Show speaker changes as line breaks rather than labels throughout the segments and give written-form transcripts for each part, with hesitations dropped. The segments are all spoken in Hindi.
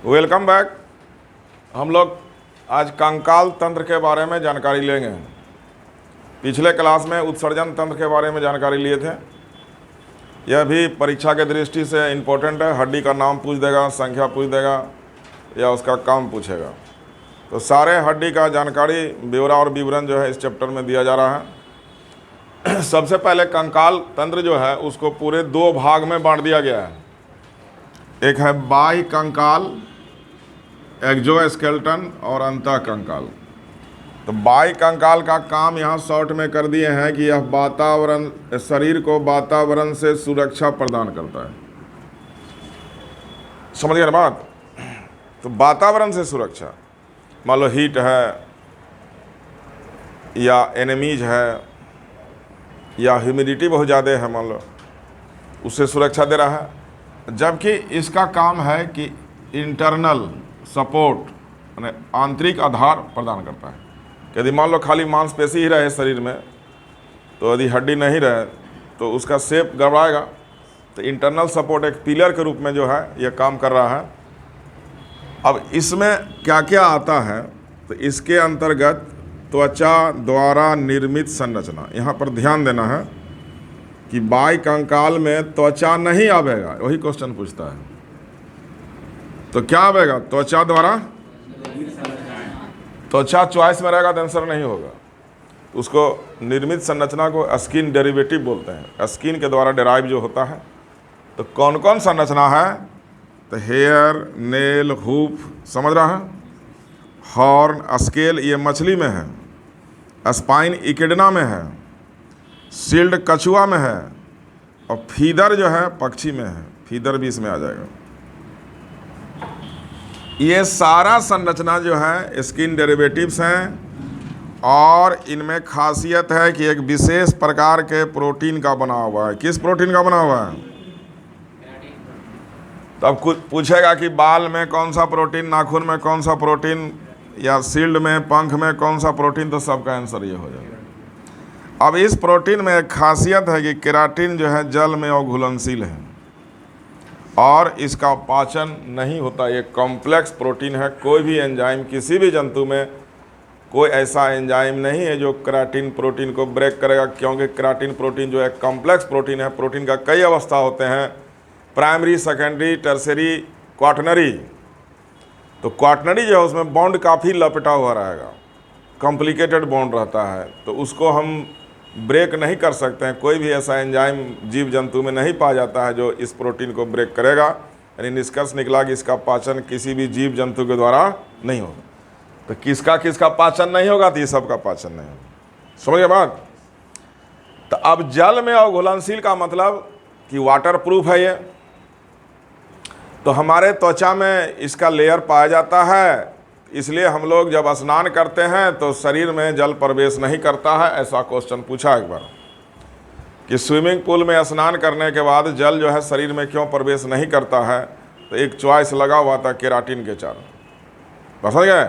Welcome back. हम लोग आज कंकाल तंत्र के बारे में जानकारी लेंगे। पिछले क्लास में उत्सर्जन तंत्र के बारे में जानकारी लिए थे। यह भी परीक्षा के दृष्टि से इम्पोर्टेंट है। हड्डी का नाम पूछ देगा, संख्या पूछ देगा या उसका काम पूछेगा। तो सारे हड्डी का जानकारी, ब्यौरा और विवरण जो है इस चैप्टर में दिया जा रहा है। सबसे पहले कंकाल तंत्र जो है उसको पूरे दो भाग में बांट दिया गया है। एक है बाह्य कंकाल, एक्सोस्केलेटन और अंतः कंकाल। तो बाह्य कंकाल का काम यहाँ शॉर्ट में कर दिए हैं कि यह वातावरण, शरीर को वातावरण से सुरक्षा प्रदान करता है। समझ गए ना बात? तो वातावरण से सुरक्षा, मान लो हीट है या एनिमीज है या ह्यूमिडिटी बहुत ज़्यादा है, मान लो, उससे सुरक्षा दे रहा है। जबकि इसका काम है कि इंटरनल सपोर्ट यानी आंतरिक आधार प्रदान करता है। यदि मान लो खाली मांसपेशी ही रहे शरीर में, तो यदि हड्डी नहीं रहे तो उसका शेप गड़बड़ाएगा। तो इंटरनल सपोर्ट एक पिलर के रूप में जो है यह काम कर रहा है। अब इसमें क्या क्या आता है, तो इसके अंतर्गत त्वचा द्वारा निर्मित संरचना, यहाँ पर ध्यान देना है कि बाह्य कंकाल में त्वचा नहीं आवेगा। वही क्वेश्चन पूछता है, तो क्या आवेगा? त्वचा द्वारा। त्वचा चॉइस में रहेगा तो आंसर नहीं होगा। उसको निर्मित संरचना को स्किन डेरिवेटिव बोलते हैं। स्किन के द्वारा डेराइव जो होता है। तो कौन कौन संरचना है? तो हेयर, नेल, हूफ, समझ रहा है, हॉर्न, स्केल ये मछली में है, स्पाइन इकिडना में है, शील्ड कछुआ में है और फीदर जो है पक्षी में है। फीदर भी इसमें आ जाएगा। ये सारा संरचना जो है स्किन डेरिवेटिव्स हैं और इनमें खासियत है कि एक विशेष प्रकार के प्रोटीन का बना हुआ है। किस प्रोटीन का बना हुआ है? तो अब कुछ पूछेगा कि बाल में कौन सा प्रोटीन, नाखून में कौन सा प्रोटीन, या शील्ड में, पंख में कौन सा प्रोटीन, तो सबका आंसर ये हो जाएगा। अब इस प्रोटीन में एक खासियत है कि केराटिन जो है जल में और घुलनशील है और इसका पाचन नहीं होता। ये कॉम्प्लेक्स प्रोटीन है। कोई भी एंजाइम, किसी भी जंतु में कोई ऐसा एंजाइम नहीं है जो केराटिन प्रोटीन को ब्रेक करेगा, क्योंकि केराटिन प्रोटीन जो है कॉम्प्लेक्स प्रोटीन है। प्रोटीन का कई अवस्था होते हैं, प्राइमरी, सेकेंडरी, टर्सरी, क्वाटनरी। तो क्वाटनरी जो है उसमें बॉन्ड काफ़ी लपेटा हुआ रहेगा, कॉम्प्लिकेटेड बॉन्ड रहता है, तो उसको हम ब्रेक नहीं कर सकते हैं। कोई भी ऐसा एंजाइम जीव जंतु में नहीं पाया जाता है जो इस प्रोटीन को ब्रेक करेगा। यानी निष्कर्ष निकला कि इसका पाचन किसी भी जीव जंतु के द्वारा नहीं होगा। तो किसका किसका पाचन नहीं होगा? तो ये सबका पाचन नहीं होगा। समझिए बात? तो अब जल में अघुलनशील का मतलब कि वाटर प्रूफ है ये। तो हमारे त्वचा में इसका लेयर पाया जाता है, इसलिए हम लोग जब स्नान करते हैं तो शरीर में जल प्रवेश नहीं करता है। ऐसा क्वेश्चन पूछा एक बार कि स्विमिंग पूल में स्नान करने के बाद जल जो है शरीर में क्यों प्रवेश नहीं करता है? तो एक चॉइस लगा हुआ था केराटिन के चारों। समझ गए?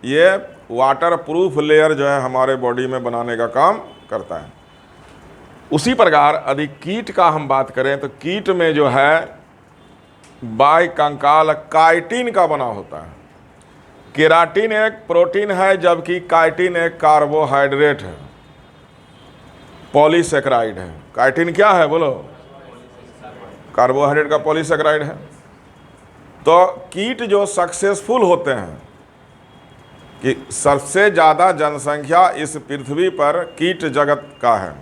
ये वाटर प्रूफ लेयर जो है हमारे बॉडी में बनाने का काम करता है। उसी प्रकार यदि कीट का हम बात करें तो कीट में जो है बाह्य कंकाल काइटिन का बना होता है। केराटिन एक प्रोटीन है जबकि काइटिन एक कार्बोहाइड्रेट है, पॉलीसेकेराइड है। काइटिन क्या है बोलो? कार्बोहाइड्रेट का पॉलीसेकेराइड है। तो कीट जो सक्सेसफुल होते हैं, कि सबसे ज़्यादा जनसंख्या इस पृथ्वी पर कीट जगत का है।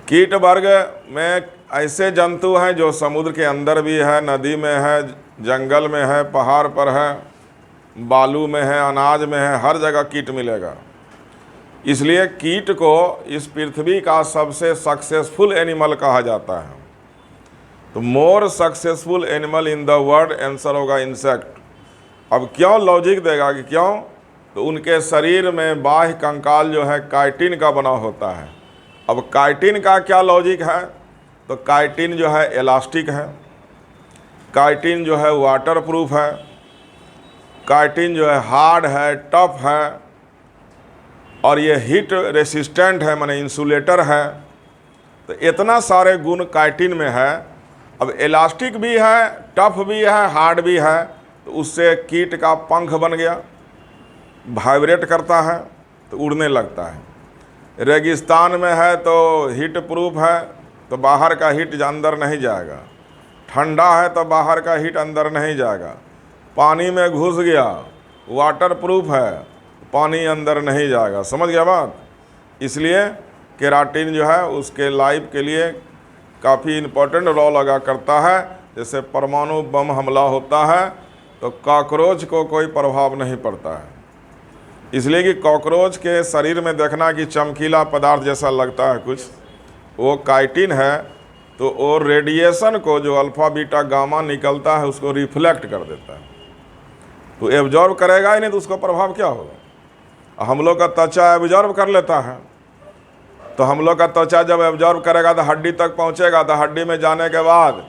कीट वर्ग में ऐसे जंतु हैं जो समुद्र के अंदर भी है, नदी में है, जंगल में है, पहाड़ पर है, बालू में है, अनाज में है, हर जगह कीट मिलेगा। इसलिए कीट को इस पृथ्वी का सबसे सक्सेसफुल एनिमल कहा जाता है। तो more successful animal in the world, answer होगा इंसेक्ट। अब क्यों लॉजिक देगा कि क्यों? तो उनके शरीर में बाह्य कंकाल जो है काइटिन का बना होता है। अब काइटिन का क्या लॉजिक है? तो काइटिन जो है इलास्टिक है, काइटिन जो है वाटर प्रूफ है, काइटिन जो है हार्ड है, टफ है, और ये हीट रेसिस्टेंट है, माने इंसुलेटर है। तो इतना सारे गुण काइटिन में है। अब इलास्टिक भी है, टफ भी है, हार्ड भी है, तो उससे कीट का पंख बन गया, वाइब्रेट करता है तो उड़ने लगता है। रेगिस्तान में है तो हीट प्रूफ है, तो बाहर का हीट अंदर नहीं जाएगा। ठंडा है तो बाहर का हीट अंदर नहीं जाएगा। पानी में घुस गया, वाटर प्रूफ है, पानी अंदर नहीं जाएगा। समझ गया बात? इसलिए केराटिन जो है उसके लाइफ के लिए काफ़ी इम्पोर्टेंट रोल अदा करता है। जैसे परमाणु बम हमला होता है तो कॉकरोच को कोई प्रभाव नहीं पड़ता है, इसलिए कि कॉकरोच के शरीर में देखना कि चमकीला पदार्थ जैसा लगता है कुछ, वो काइटिन है, तो वो रेडिएशन को जो अल्फ़ा बीटा गामा निकलता है उसको रिफ्लेक्ट कर देता है, तो एब्जॉर्ब करेगा ही नहीं, तो उसका प्रभाव क्या होगा? हम लोग का त्वचा एब्जॉर्ब कर लेता है, तो हम लोग का त्वचा जब एब्जॉर्ब करेगा तो हड्डी तक पहुंचेगा, तो हड्डी में जाने के बाद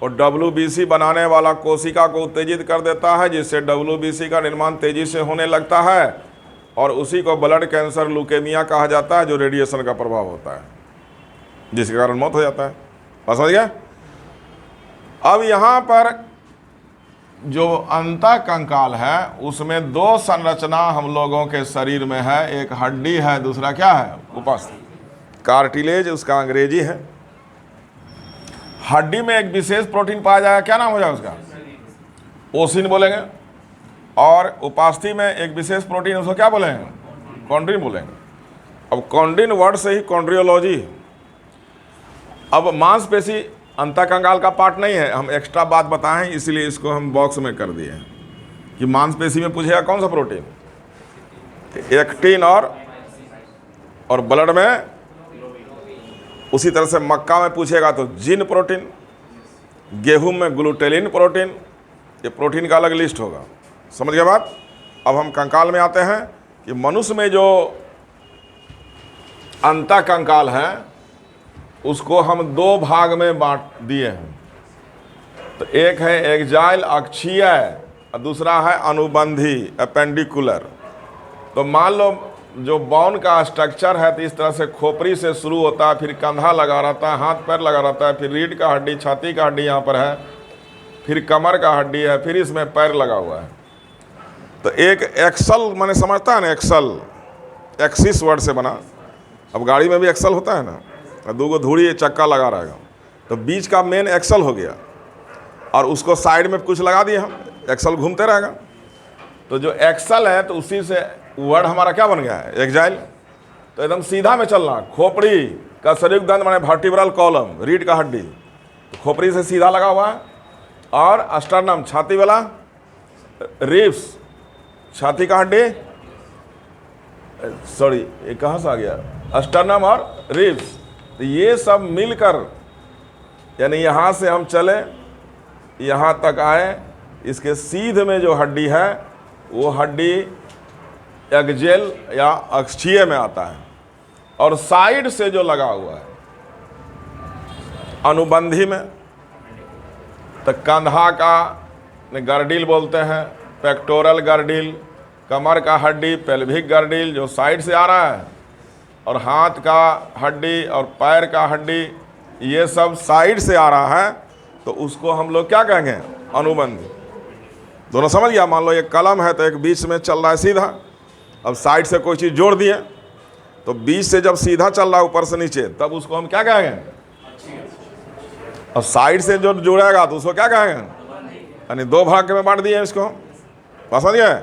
वो WBC बनाने वाला कोशिका को उत्तेजित कर देता है, जिससे WBC का निर्माण तेज़ी से होने लगता है, और उसी को ब्लड कैंसर ल्यूकेमिया कहा जाता है, जो रेडिएशन का प्रभाव होता है, जिसके कारण मौत हो जाता है। समझ गया? अब यहाँ पर जो अंतःकंकाल है उसमें दो संरचना हम लोगों के शरीर में है, एक हड्डी है, दूसरा क्या है? उपास्थि, कार्टिलेज उसका अंग्रेजी है। हड्डी में एक विशेष प्रोटीन पाया जाएगा, क्या नाम हो जाएगा उसका? ओसिन बोलेंगे। और उपास्थि में एक विशेष प्रोटीन, उसको क्या बोलेंगे? कॉन्ड्रिन बोलेंगे। अब कॉन्ड्रिन वर्ड से ही कॉन्ड्रियोलॉजी। अब मांसपेशी अंतःकंकाल का पार्ट नहीं है, हम एक्स्ट्रा बात बताएं, इसलिए इसको हम बॉक्स में कर दिए हैं कि मांसपेशी में पूछेगा कौन सा प्रोटीन? एक्टिन और ब्लड में, उसी तरह से मक्का में पूछेगा तो जिन प्रोटीन, गेहूं में ग्लूटेलिन प्रोटीन, ये प्रोटीन का अलग लिस्ट होगा। समझ गए बात? अब हम कंकाल में आते हैं कि मनुष्य में जो अंतःकंकाल है उसको हम दो भाग में बांट दिए हैं। तो एक है एक्जाइल अक्षीय और दूसरा है अनुबंधी अपेंडिकुलर। तो मान लो जो बोन का स्ट्रक्चर है तो इस तरह से खोपड़ी से शुरू होता है, फिर कंधा लगा रहता है, हाथ पैर लगा रहता है, फिर रीढ़ का हड्डी, छाती का हड्डी यहाँ पर है, फिर कमर का हड्डी है, फिर इसमें पैर लगा हुआ है। तो एक एक्सल मैंने समझता है ना, एक्सल एक्सिस वर्ड से बना। अब गाड़ी में भी एक्सल होता है ना, दो गो धूड़ी चक्का लगा रहेगा, तो बीच का मेन एक्सल हो गया और उसको साइड में कुछ लगा दिए हम, एक्सल घूमते रहेगा। तो जो एक्सल है तो उसी से वर्ड हमारा क्या बन गया है? एक्जाइल। तो एकदम सीधा में चलना, खोपड़ी का संयुक्त दंत माने वर्टिब्रल कॉलम, रीढ़ का हड्डी, तो खोपड़ी से सीधा लगा हुआ है, और अस्टर्नम छाती वाला, रिब्स छाती का हड्डी, सॉरी ये कहाँ से आ गया? अस्टर्नम और रिब्स। तो ये सब मिलकर, यानी यहाँ से हम चले यहाँ तक आए, इसके सीधे में जो हड्डी है वो हड्डी एक्जेल या अक्षीय में आता है, और साइड से जो लगा हुआ है अनुबंधी में, तो कंधा का गर्डिल बोलते हैं, पेक्टोरल गर्डिल, कमर का हड्डी पेल्विक गर्डिल जो साइड से आ रहा है, और हाथ का हड्डी और पैर का हड्डी ये सब साइड से आ रहा है, तो उसको हम लोग क्या कहेंगे? अनुबंधी। दोनों समझ गया? मान लो एक कलम है तो एक बीच में चल रहा है सीधा, अब साइड से कोई चीज़ जोड़ दिए, तो बीच से जब सीधा चल रहा है ऊपर से नीचे, तब उसको हम क्या कहेंगे? अब साइड से जो जुड़ेगा तो उसको क्या कहेंगे? यानी दो भाग में बांट दिए इसको। समझ गए?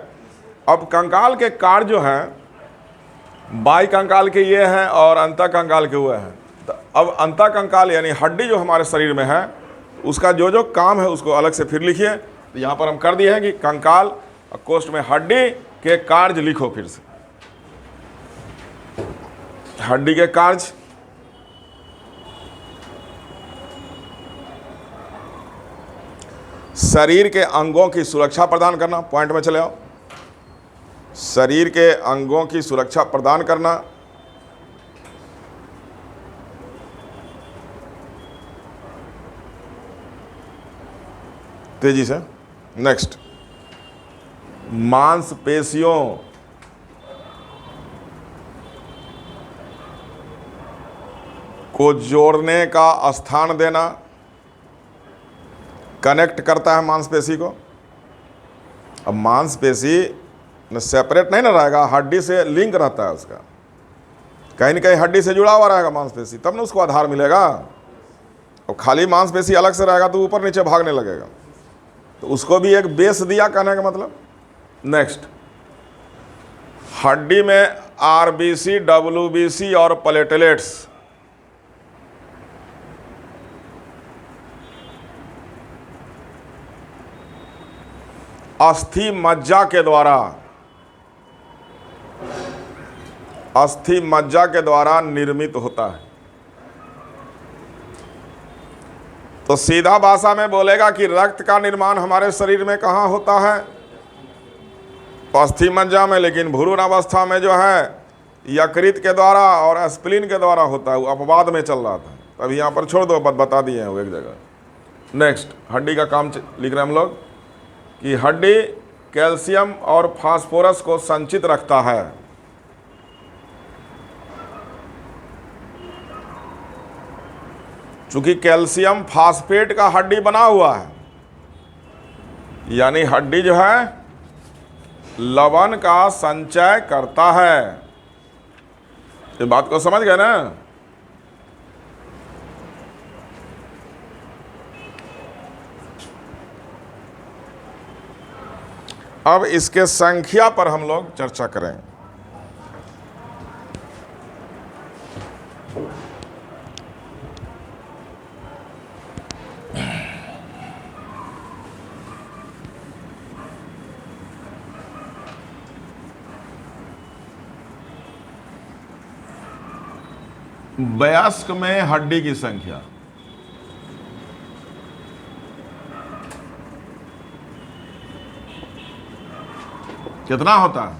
अब कंकाल के कार्य जो हैं, बाई कंकाल के ये हैं और अंतःकंकाल के हुए हैं। तो अब अंतःकंकाल यानी हड्डी जो हमारे शरीर में है, उसका जो जो काम है उसको अलग से फिर लिखिए। तो यहाँ पर हम कर दिए हैं कि कंकाल कोष्ठ में हड्डी के कार्य लिखो। फिर से हड्डी के कार्य, शरीर के अंगों की सुरक्षा प्रदान करना, पॉइंट में चले आओ। शरीर के अंगों की सुरक्षा प्रदान करना, तेजी से नेक्स्ट, मांसपेशियों को जोड़ने का स्थान देना, कनेक्ट करता है मांसपेशी को। अब मांसपेशी सेपरेट नहीं ना रहेगा, हड्डी से लिंक रहता है उसका, कहीं ना कहीं हड्डी से जुड़ा हुआ रहेगा मांसपेशी, तब ना उसको आधार मिलेगा। और खाली मांसपेशी अलग से रहेगा तो ऊपर नीचे भागने लगेगा, तो उसको भी एक बेस दिया कहने का मतलब। नेक्स्ट, हड्डी में आरबीसी, डब्ल्यूबीसी और प्लेटलेट्स अस्थि मज्जा के द्वारा निर्मित होता है। तो सीधा भाषा में बोलेगा कि रक्त का निर्माण हमारे शरीर में कहाँ होता है? अस्थि मज्जा में, लेकिन भ्रूण अवस्था में जो है यकृत के द्वारा और स्प्लीन के द्वारा होता है। वो अपवाद में चल रहा था, तभी यहाँ पर छोड़ दो, बता दिए हैं वो एक जगह। नेक्स्ट, हड्डी का काम लिख रहे हैं हम लोग कि हड्डी कैल्शियम और फास्फोरस को संचित रखता है। चूंकि कैल्शियम फास्फेट का हड्डी बना हुआ है, यानी हड्डी जो है लवण का संचय करता है। ये बात को समझ गए ना? अब इसके संख्या पर हम लोग चर्चा करें। वयस्क में हड्डी की संख्या कितना होता है?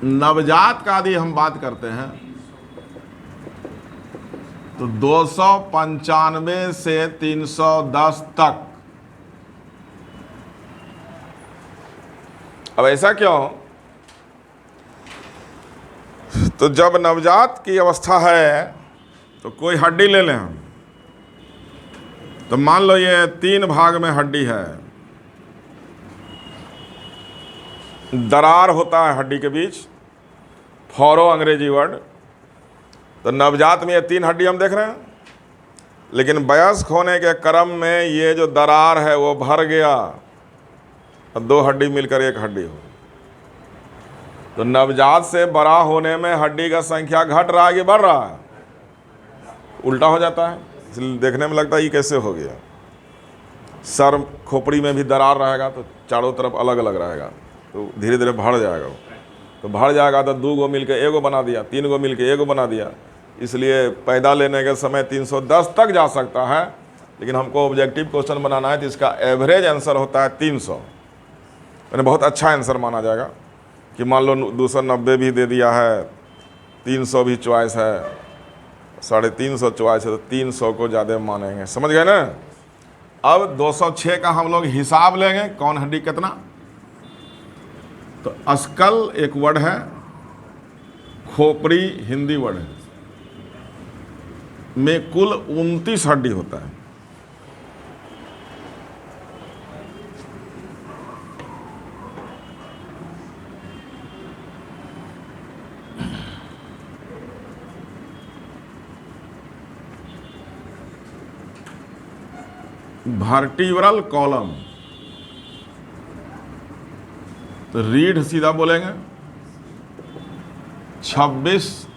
नवजात का यदि हम बात करते हैं तो 295 से 310 तक। अब ऐसा क्यों? तो जब नवजात की अवस्था है तो कोई हड्डी ले लें हम, तो मान लो ये 3 भाग में हड्डी है, दरार होता है हड्डी के बीच, फॉरो अंग्रेजी वर्ड। तो नवजात में ये 3 हड्डी हम देख रहे हैं, लेकिन वयस्क होने के क्रम में ये जो दरार है वो भर गया और 2 हड्डी मिलकर 1 हड्डी हो। तो नवजात से बड़ा होने में हड्डी का संख्या घट रहा है कि बढ़ रहा है? उल्टा हो जाता है। इसलिए देखने में लगता है ये कैसे हो गया। सर खोपड़ी में भी दरार रहेगा तो चारों तरफ अलग अलग रहेगा, तो धीरे धीरे बढ़ जाएगा वो। तो बढ़ जाएगा तो 2 गो मिल के 1 गो बना दिया, 3 गो मिल के 1 गो बना दिया। इसलिए पैदा लेने के समय 310 तक जा सकता है, लेकिन हमको ऑब्जेक्टिव क्वेश्चन बनाना है तो इसका एवरेज आंसर होता है 300। मैंने बहुत अच्छा आंसर माना जाएगा कि मान लो 290 भी दे दिया है, 300 भी चॉइस है, 350 चॉइस है, तो 300 को ज़्यादा मानेंगे। समझ गए ना? अब 206 का हम लोग हिसाब लेंगे, कौन हड्डी कितना। तो अस्कल एक वर्ड है, खोपड़ी हिंदी वर्ड है, में कुल 29 हड्डी होता है। वर्टिब्रल कॉलम, तो रीढ़ सीधा बोलेंगे 26,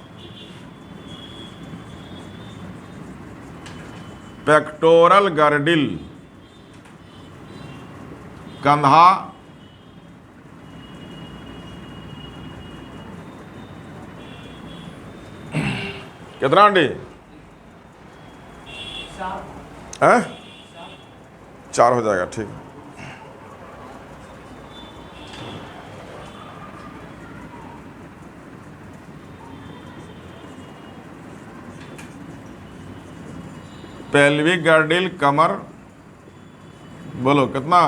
पेक्टोरल गर्डिल कंधा कितना हड्डी है? 4 हो जाएगा, ठीक। पेल्विक गर्डिल कमर, बोलो कितना?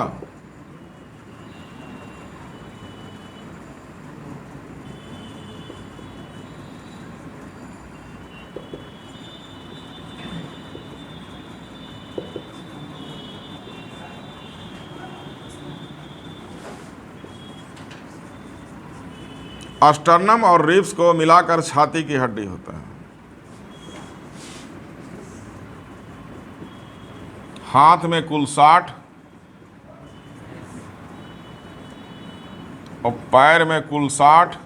अस्टर्नम और रिब्स को मिलाकर छाती की हड्डी होता है। हाथ में कुल 60 और पैर में कुल 60,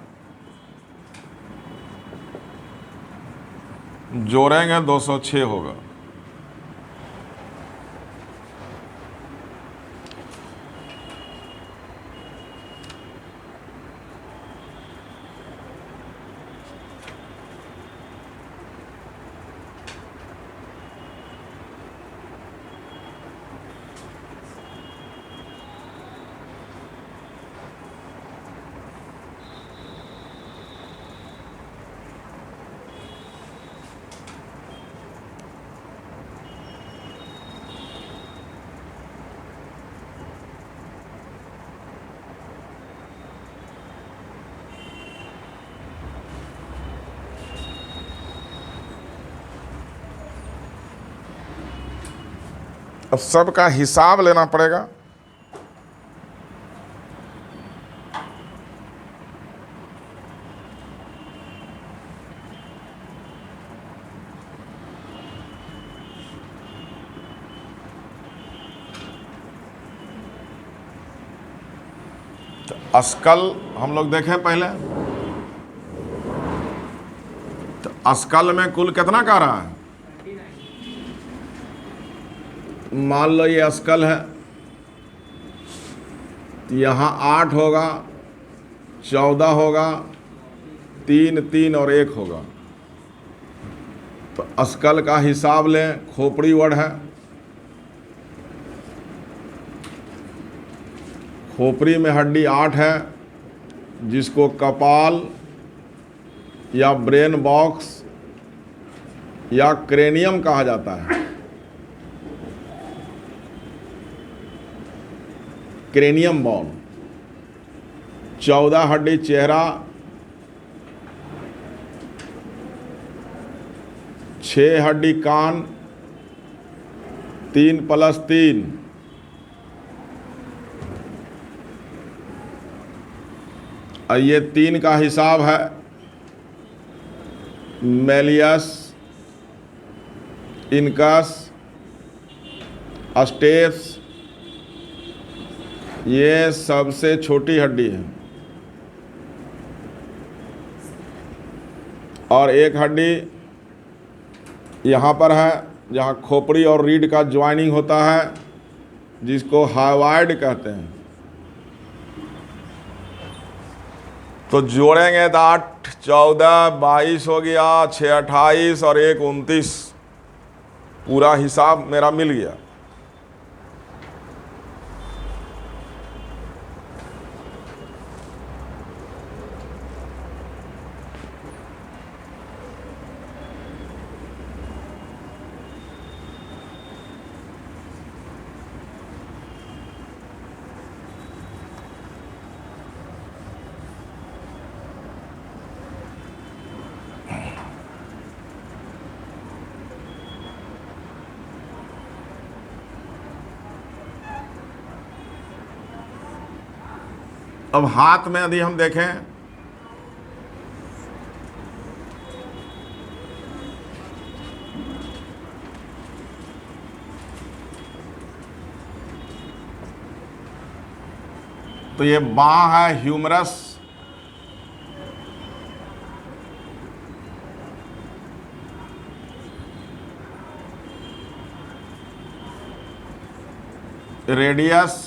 जोड़ेंगे 206 होगा। अब सबका हिसाब लेना पड़ेगा। तो अस्कल हम लोग देखें पहले, तो अस्कल में कुल कितना का रहा है? मान लो ये अस्कल है, तो यहाँ 8 होगा, 14 होगा, 3 3 और 1 होगा। तो अस्कल का हिसाब लें। खोपड़ी वर्ड है, खोपड़ी में हड्डी 8 है, जिसको कपाल या ब्रेन बॉक्स या क्रेनियम कहा जाता है। Cranium bone. 14 हड्डी चेहरा, 6 हड्डी कान, 3 + 3, और ये 3 का हिसाब है मेलियस, इनकस, स्टेप्स। ये सबसे छोटी हड्डी है, और एक हड्डी यहाँ पर है जहाँ खोपड़ी और रीढ़ का ज्वाइनिंग होता है, जिसको हाइवाइड कहते हैं। तो जोड़ेंगे तो 8 14 22 हो गया, 6 28 और 1 29। पूरा हिसाब मेरा मिल गया। अब हाथ में यदि हम देखें, तो ये बाँ है ह्यूमरस, रेडियस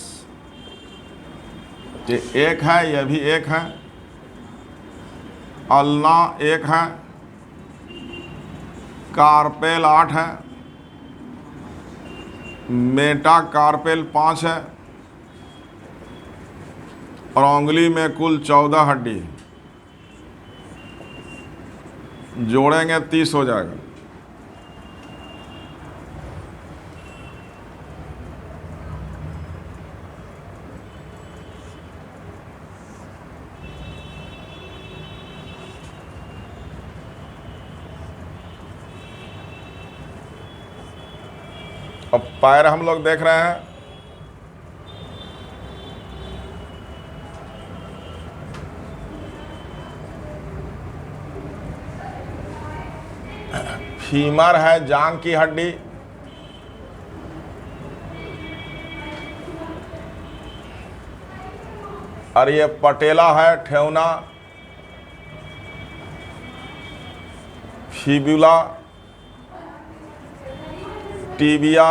ये 1 है, यह भी 1 है, अल्ना 1 है, कार्पेल 8 है, मेटा कार्पेल 5 है, और उंगली में कुल 14 हड्डी। जोड़ेंगे 30 हो जाएगा। अब पैर हम लोग देख रहे हैं, फीमर है जांग की हड्डी, और ये पटेला है ठेवना, फिब्यूला, टीबिया,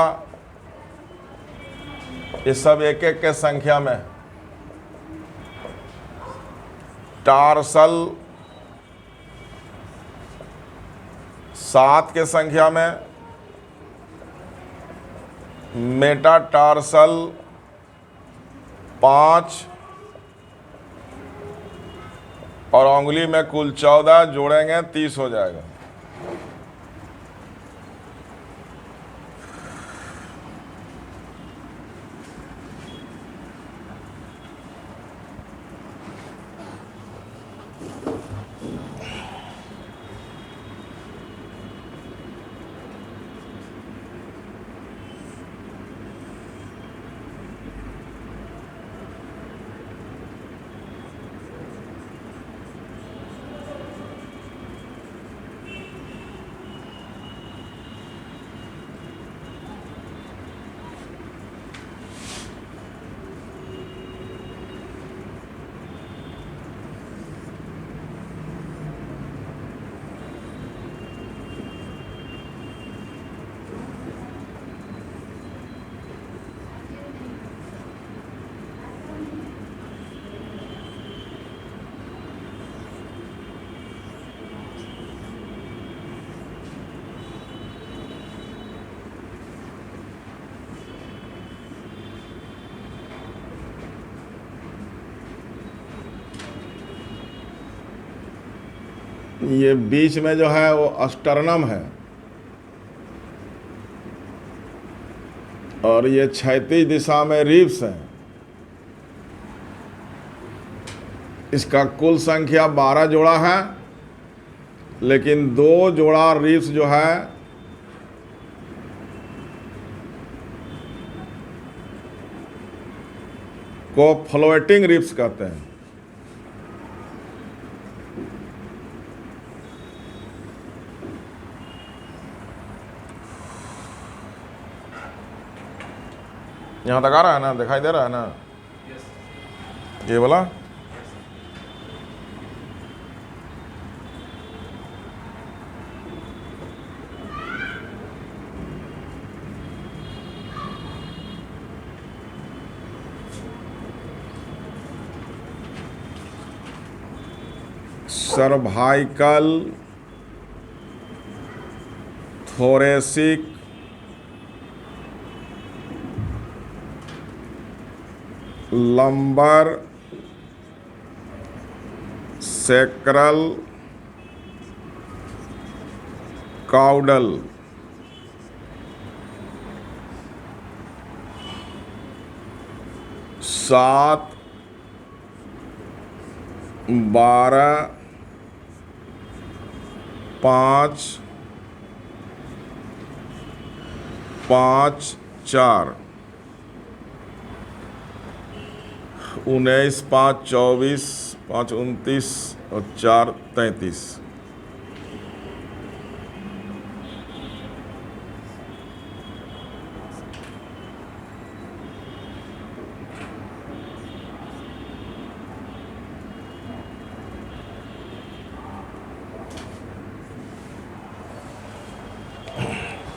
ये सब एक एक के संख्या में। टार्सल 7 के संख्या में, मेटाटार्सल 5, और उंगली में कुल 14 जोड़ेंगे 30 हो जाएगा। ये बीच में जो है वो अस्टर्नम है, और ये क्षैतिज दिशा में रिब्स है। इसका कुल संख्या 12 जोड़ा है, लेकिन 2 जोड़ा रिब्स जो है को फ्लोटिंग रिब्स कहते हैं। यहाँ तक आ रहा है ना, दिखाई दे रहा है ना? ये बोला cervical, thoracic, lumbar, sacral, caudal. सात, 12, 5, 5, 4, 19, 5, 24, 5, 29 और 4, 33।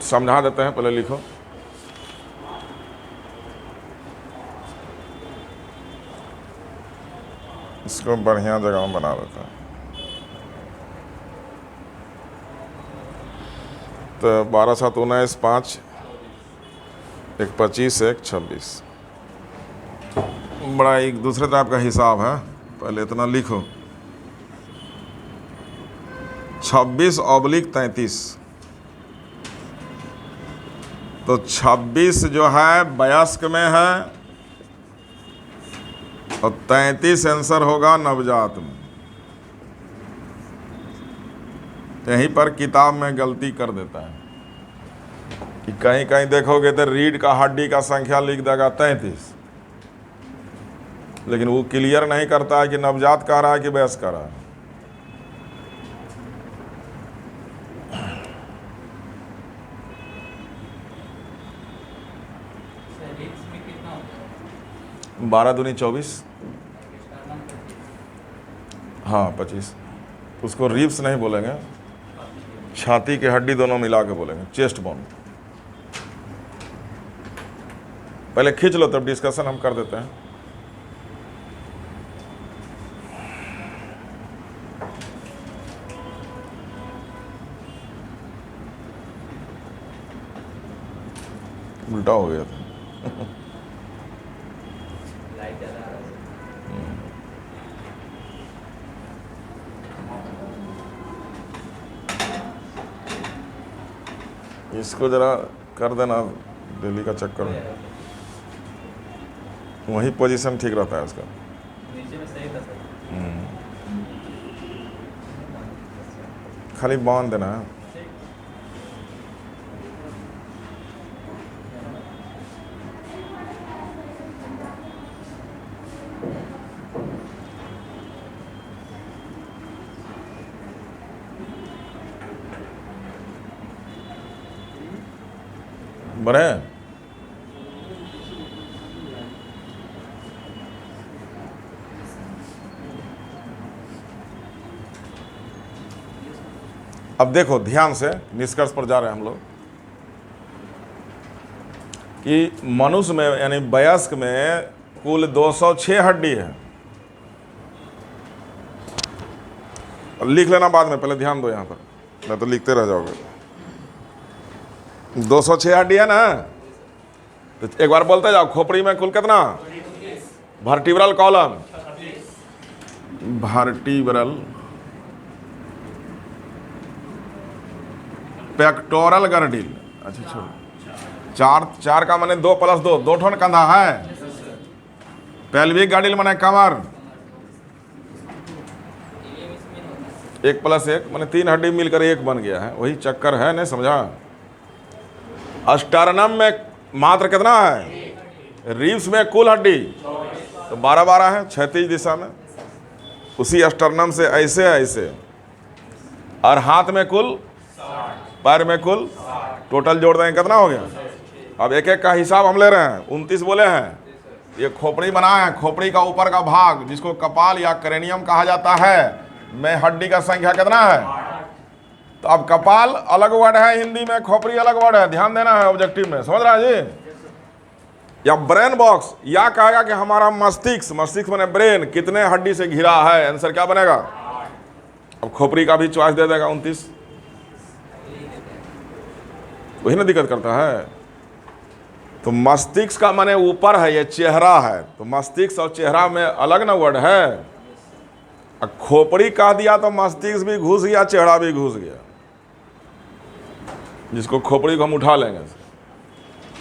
समझा देते हैं, पहले लिखो। इसको बढ़िया जगह में बना देता है। तो 12, 7, 19, 5, 1, 25, 1, 26। बड़ा एक दूसरे टाइप का हिसाब है, पहले इतना लिखो। 26/33। तो 26 जो है वयस्क में है, और 33 आंसर होगा नवजात में। यहीं पर किताब में गलती कर देता है कि कहीं कहीं देखोगे तो रीढ़ का हड्डी का संख्या लिख देगा 33, लेकिन वो क्लियर नहीं करता है कि नवजात कह रहा है कि वयस्क कह रहा है। 12 दूनी 24, हाँ 25। उसको रिब्स नहीं बोलेंगे, छाती के हड्डी दोनों मिला के बोलेंगे, चेस्ट बोन। पहले खींच लो तब डिस्कशन हम कर देते हैं। उल्टा हो गया था। इसको जरा कर देना, दिल्ली का चक्कर में वही पोजीशन ठीक रहता है उसका।
नीचे में सही था सर।
खाली बांध देना है। बने अब देखो ध्यान से, निष्कर्ष पर जा रहे हैं हम लोग कि मनुष्य में यानी वयस्क में कुल 206 हड्डी है। लिख लेना बाद में, पहले ध्यान दो यहाँ पर, नहीं तो लिखते रह जाओगे। 206 हड्डी है ना, तो एक बार बोलते जाओ। खोपड़ी में कुल कितना? Vertebral column, vertebral, pectoral girdle, अच्छा छोड़, चार का माने 2 + 2, 2 ठोन कंधा है। पेल्विक गर्डिल माने कमर, 1 + 1 माने 3 हड्डी मिलकर 1 बन गया है, वही चक्कर है, नहीं समझा? अस्टर्नम में मात्र कितना है? रिब्स में कुल हड्डी तो 12 है, 36 दिशा में। उसी अस्टर्नम से ऐसे ऐसे, और हाथ में कुल, पैर में कुल, टोटल जोड़ देंगे कितना हो गया? अब एक एक का हिसाब हम ले रहे हैं। 29 बोले हैं। ये खोपड़ी बना है, खोपड़ी का ऊपर का भाग जिसको कपाल या क्रेनियम कहा जाता है, में हड्डी का संख्या कितना है? तो अब कपाल अलग वर्ड है हिंदी में, खोपड़ी अलग वर्ड है, ध्यान देना है ऑब्जेक्टिव में, समझ रहा है जी? या ब्रेन बॉक्स, या कहेगा कि हमारा मस्तिष्क, मस्तिष्क माने ब्रेन, कितने हड्डी से घिरा है? आंसर क्या बनेगा? अब खोपड़ी का भी चॉइस दे देगा 29, वही ना दिक्कत करता है। तो मस्तिष्क का माने ऊपर है, ये चेहरा है, तो मस्तिष्क और चेहरा में अलग ना वर्ड है। अब खोपड़ी कह दिया तो मस्तिष्क भी घुस गया, चेहरा भी घुस गया, जिसको खोपड़ी को हम उठा लेंगे।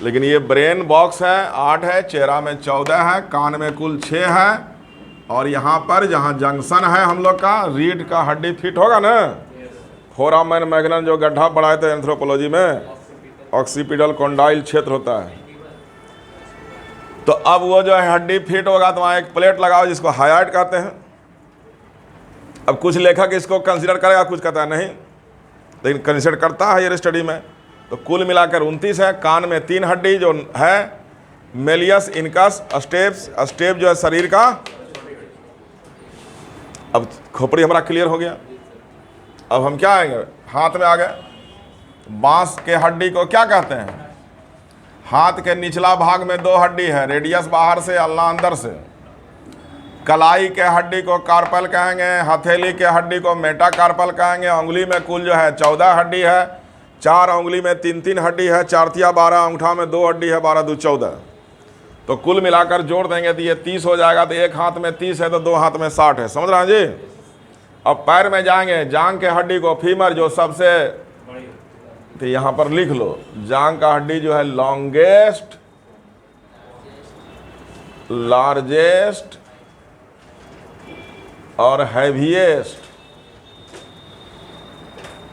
लेकिन ये ब्रेन बॉक्स है, 8 है, चेहरा में 14 है, कान में कुल 6 है, और यहाँ पर जहाँ जंक्शन है हम लोग का, रीढ़ का हड्डी फिट होगा ना, फोरामेन मैग्नम जो गड्ढा पढ़ाए थे एंथ्रोपोलॉजी में, ऑक्सीपिटल कॉन्डाइल क्षेत्र होता है। तो अब वो जो है हड्डी फिट होगा तो वहाँ एक प्लेट लगाओ जिसको हाइट कहते हैं। अब कुछ लेखक इसको कंसीडर करेगा, कुछ कहता है नहीं, लेकिन कंसीडर करता है ये स्टडी में। तो कुल मिलाकर 29 है। कान में 3 हड्डी जो है, मेलियस, इनकस, स्टेप्स, स्टेप जो है शरीर का। अब खोपड़ी हमारा क्लियर हो गया। अब हम क्या आएंगे? हाथ में आ गए। बांस के हड्डी को क्या कहते हैं? हाथ के निचला भाग में 2 हड्डी है, रेडियस बाहर से, अल्ना अंदर से। कलाई के हड्डी को कार्पल कहेंगे, हथेली के हड्डी को मेटाकार्पल कहेंगे। उंगली में कुल जो है 14 हड्डी है, 4 उंगली में 3-3 हड्डी है, 4 12, अंगूठा में 2 हड्डी है, 12 2 14। तो कुल मिलाकर जोड़ देंगे तो ये 30 हो जाएगा। तो एक हाथ में 30 है तो 2 हाथ में 60 है, समझ रहे हैं जी? अब पैर में जाएंगे, जांग के हड्डी को फीमर जो सबसे, तो यहाँ पर लिख लो, जांग का हड्डी जो है लॉन्गेस्ट, लार्जेस्ट और heaviest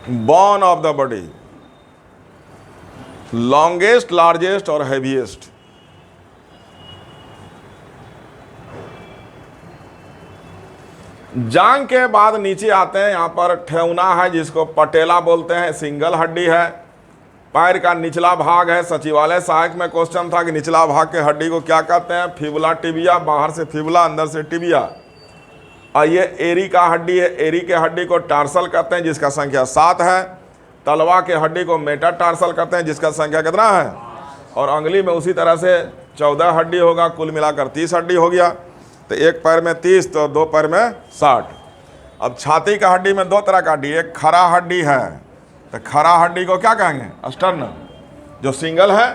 bone of the body. Longest, largest और हैवीएस्ट। जांग के बाद नीचे आते हैं, यहाँ पर ठेवना है जिसको पटेला बोलते हैं, सिंगल हड्डी है। पैर का निचला भाग है, सचिवालय सहायक में क्वेश्चन था कि निचला भाग के हड्डी को क्या कहते हैं, फिबुला टिबिया, बाहर से फिबुला अंदर से टिबिया। और ये एरी का हड्डी है, एरी के हड्डी को टार्सल कहते हैं जिसका संख्या 7 है। तलवा के हड्डी को मेटाटार्सल कहते हैं जिसका संख्या कितना है, और अंगुली में उसी तरह से 14 हड्डी होगा, कुल मिलाकर 30 हड्डी हो गया। तो एक पैर में 30 तो दो पैर में 60। अब छाती का हड्डी में दो तरह का हड्डी, एक खरा हड्डी है, तो खरा हड्डी को क्या कहेंगे, अस्टर्नम, जो सिंगल है,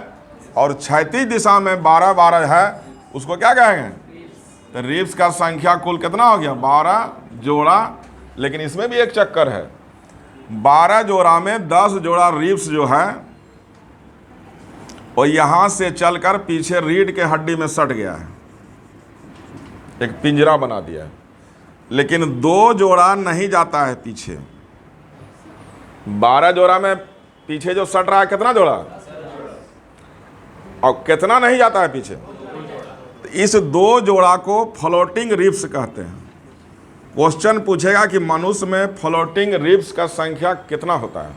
और क्षैतिज दिशा में 12 है उसको क्या कहेंगे, तो रिब्स का संख्या कुल कितना हो गया, 12 जोड़ा। लेकिन इसमें भी एक चक्कर है, 12 जोड़ा में 10 जोड़ा रिब्स जो है और यहाँ से चलकर पीछे रीढ़ के हड्डी में सट गया है, एक पिंजरा बना दिया है। लेकिन 2 जोड़ा नहीं जाता है पीछे। 12 जोड़ा में पीछे जो सट रहा है कितना जोड़ा, और कितना नहीं जाता है पीछे, तो इस 2 जोड़ा को फ्लोटिंग रिब्स कहते हैं। क्वेश्चन पूछेगा कि मनुष्य में फ्लोटिंग रिब्स का संख्या कितना होता है,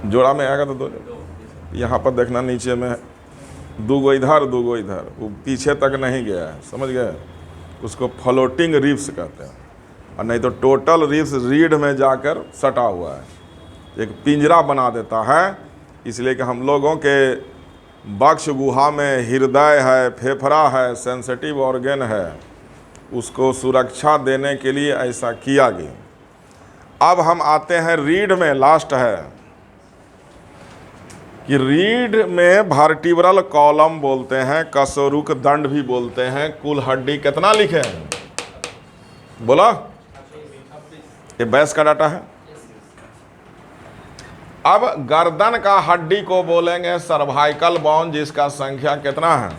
जोड़ा में आएगा तो 2 जोड़ा। यहाँ पर देखना नीचे में 2 गो इधर 2 गो इधर, वो पीछे तक नहीं गया है, समझ गए, उसको फ्लोटिंग रिब्स कहते हैं। और नहीं तो टोटल रिब्स रीढ़ में जाकर सटा हुआ है, एक पिंजरा बना देता है। इसलिए कि हम लोगों के वक्ष गुहा में हृदय है, फेफड़ा है, सेंसिटिव ऑर्गन है, उसको सुरक्षा देने के लिए ऐसा किया गया। अब हम आते हैं रीढ़ में, लास्ट है कि रीढ़ में वर्टिब्रल कॉलम बोलते हैं, कसोरुक दंड भी बोलते हैं। कुल हड्डी कितना लिखे हैं, बोला, ये बैस का डाटा है। अब गर्दन का हड्डी को बोलेंगे सर्वाइकल बोन, जिसका संख्या कितना है,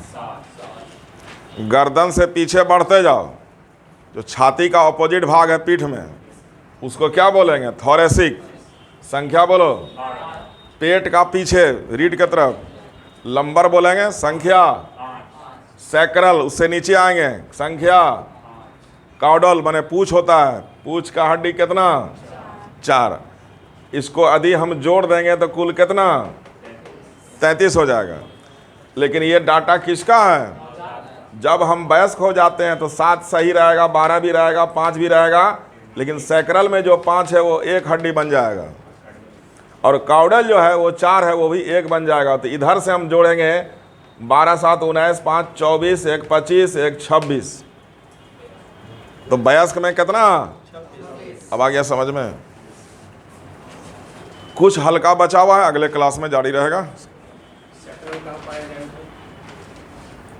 गर्दन से पीछे बढ़ते जाओ, जो छाती का ऑपोजिट भाग है पीठ में, उसको क्या बोलेंगे, थोरेसिक, संख्या बोलो। पेट का पीछे रीढ़ की तरफ लंबर बोलेंगे, संख्या। सैक्रल, उससे नीचे आएंगे, संख्या। काउडल माने पूछ होता है, पूछ का हड्डी कितना, 4। इसको यदि हम जोड़ देंगे तो कुल कितना, 33 हो जाएगा। लेकिन ये डाटा किसका है, जब हम वयस्क हो जाते हैं तो 7 सही रहेगा, 12 भी रहेगा, 5 भी रहेगा, लेकिन सैक्रल में जो 5 है वो 1 हड्डी बन जाएगा, और काउडल जो है वो 4 है, वो भी 1 बन जाएगा। तो इधर से हम जोड़ेंगे 12 7 19 5 24 1 25 1 26, तो वयस्क में कितना, अब आ गया समझ में। कुछ हल्का बचा हुआ है, अगले क्लास में जारी रहेगा।